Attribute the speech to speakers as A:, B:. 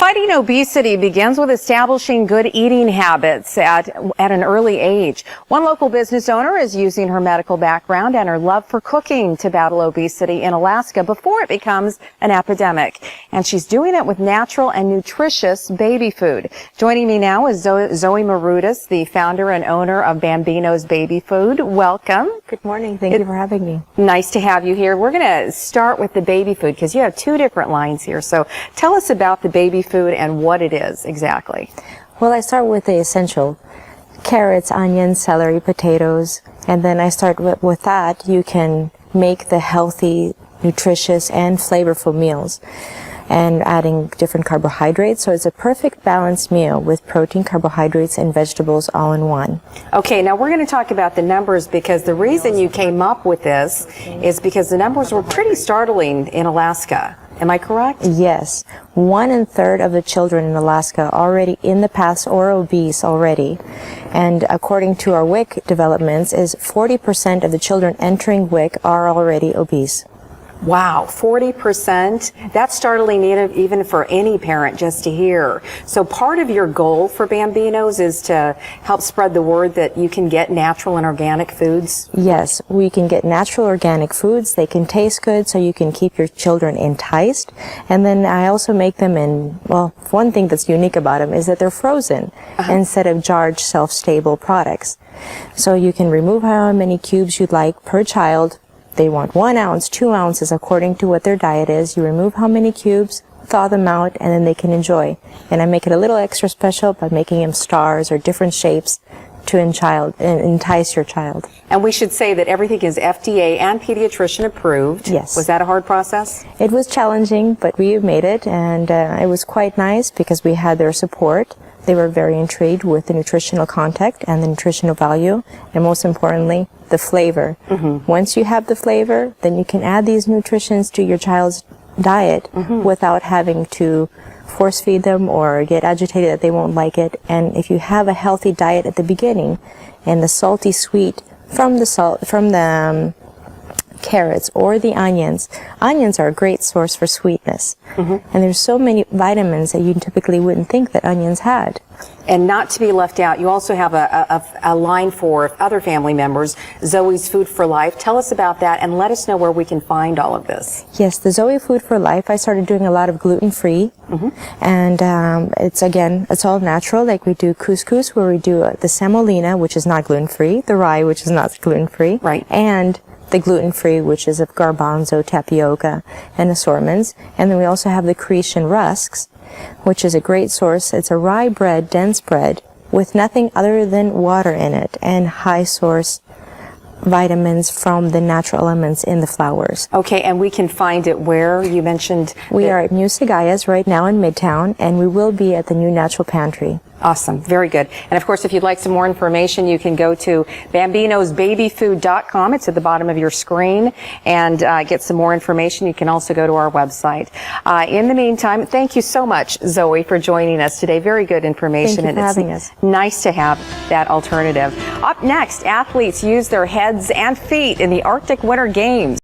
A: Fighting obesity begins with establishing good eating habits at an early age. One local business owner is using her medical background and her love for cooking to battle obesity in Alaska before it becomes an epidemic. And she's doing it with natural and nutritious baby food. Joining me now is ZOI Marutis, the founder and owner of Bambino's Baby Food. Welcome.
B: Good morning. Thank you for having me.
A: Nice to have you here. We're going to start with the baby food because you have two different lines here. So tell us about the baby food and what it is exactly.
B: Well, I start with the essential: carrots, onions, celery, potatoes, and then I start with that. You can make the healthy, nutritious, and flavorful meals, and adding different carbohydrates. So it's a perfect balanced meal with protein, carbohydrates, and vegetables all in one.
A: Okay, now we're going to talk about the numbers because the reason you came up with this is because the numbers were pretty startling in Alaska. Am I correct?
B: Yes. 1/3 of the children in Alaska already in the past or obese already. And according to our WIC developments, is 40% of the children entering WIC are already obese.
A: Wow, 40%. That's startling even for any parent just to hear. So part of your goal for Bambino's is to help spread the word that you can get natural and organic foods?
B: Yes, we can get natural organic foods. They can taste good, so you can keep your children enticed. And then I also make them in, well, one thing that's unique about them is that they're frozen instead of jarred, shelf-stable products. So you can remove how many cubes you'd like per child. They want 1 ounce, 2 ounces, according to what their diet is. You remove how many cubes, thaw them out, and then they can enjoy. And I make it a little extra special by making them stars or different shapes to entice your child.
A: And we should say that everything is FDA and pediatrician approved.
B: Yes.
A: Was that a hard process?
B: It was challenging, but we made it, and it was quite nice because we had their support. They were very intrigued with the nutritional content and the nutritional value, and most importantly, the flavor. Once you have the flavor, then you can add these nutrients to your child's diet without having to force feed them or get agitated that they won't like it. And if you have a healthy diet at the beginning, and the salty sweet from the carrots or the onions are a great source for sweetness. And there's so many vitamins that you typically wouldn't think that onions had.
A: And not to be left out, you also have a line for other family members, Zoe's Food for Life. Tell us about that and let us know where we can find all of this.
B: Yes, the Zoe Food for Life, I started doing a lot of gluten-free. And it's all natural. Like we do couscous, where we do the semolina, which is not gluten-free, the rye, which is not gluten-free,
A: right, and
B: the gluten-free, which is of garbanzo, tapioca, and assortments. And then we also have the Creation rusks, which is a great source. It's a rye bread, dense bread, with nothing other than water in it, and high source vitamins from the natural elements in the flours.
A: Okay, and we can find it where? You mentioned
B: we are at New Sagaya's right now in Midtown, and we will be at the new Natural Pantry.
A: Awesome. Very good. And of course, if you'd like some more information, you can go to bambinosbabyfood.com. It's at the bottom of your screen, and get some more information. You can also go to our website. In the meantime, thank you so much, Zoe, for joining us today. Very good information.
B: Thank you for having us.
A: Nice to have that alternative. Up next, athletes use their heads and feet in the Arctic Winter Games.